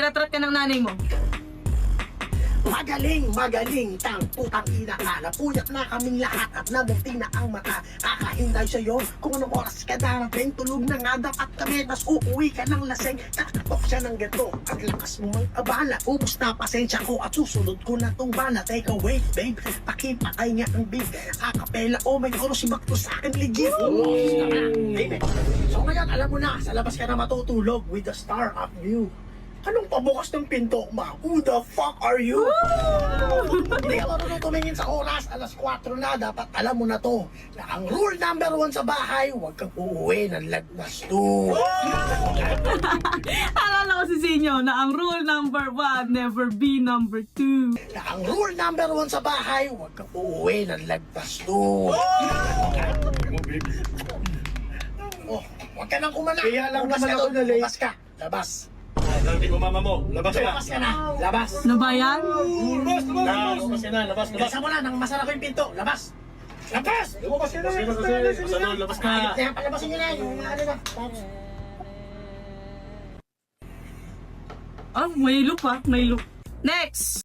Tinatrack ka ng nanay mo. Magaling, tang putang ina ka. Napuyat na kaming lahat at namunti na ang mata. Kakahinday sa'yo kung anong oras ka darating. Tulog na nga dapat kami, tas uuwi ka ng laseng. Kakatok siya ng gato, ang lakas mo mang abala. Ubus na pasensya ko at susunod ko na tong bala. Take a wait, babe, pakipatay nga ang beat. Akapela, oh my God, si Bakto sa akin legit. Baby. So ngayon, alam mo na, sa labas ka na matutulog with the star of you. Anong pabukas ng pinto, ma? Who the fuck are you? Hindi ka marunong tumingin sa oras, alas 4 na, dapat alam mo na to. Na ang rule number 1 sa bahay, huwag kang uuwi ng lagnas 2. Alala ko si Sinyo na ang rule number 1, never be number 2. Na ang rule number 1 sa bahay, huwag kang uuwi ng lagnas 2. Oh, huwag ka nang kumana. Kaya lang Labas naman ka ako doon. na late. Labas ka. Labas. Lantin mo mama mo. Labas ka. Labas ka na. Labas. Ano ba yan? Labas ka na. Labas. Bilisan mo na, nang masara ko yung pinto. Labas. Labas! Labas ka na. Labas ka. Ayop na yan, palabasin nyo na. Yung ano na. Ah, may loop ah, may loop. Next!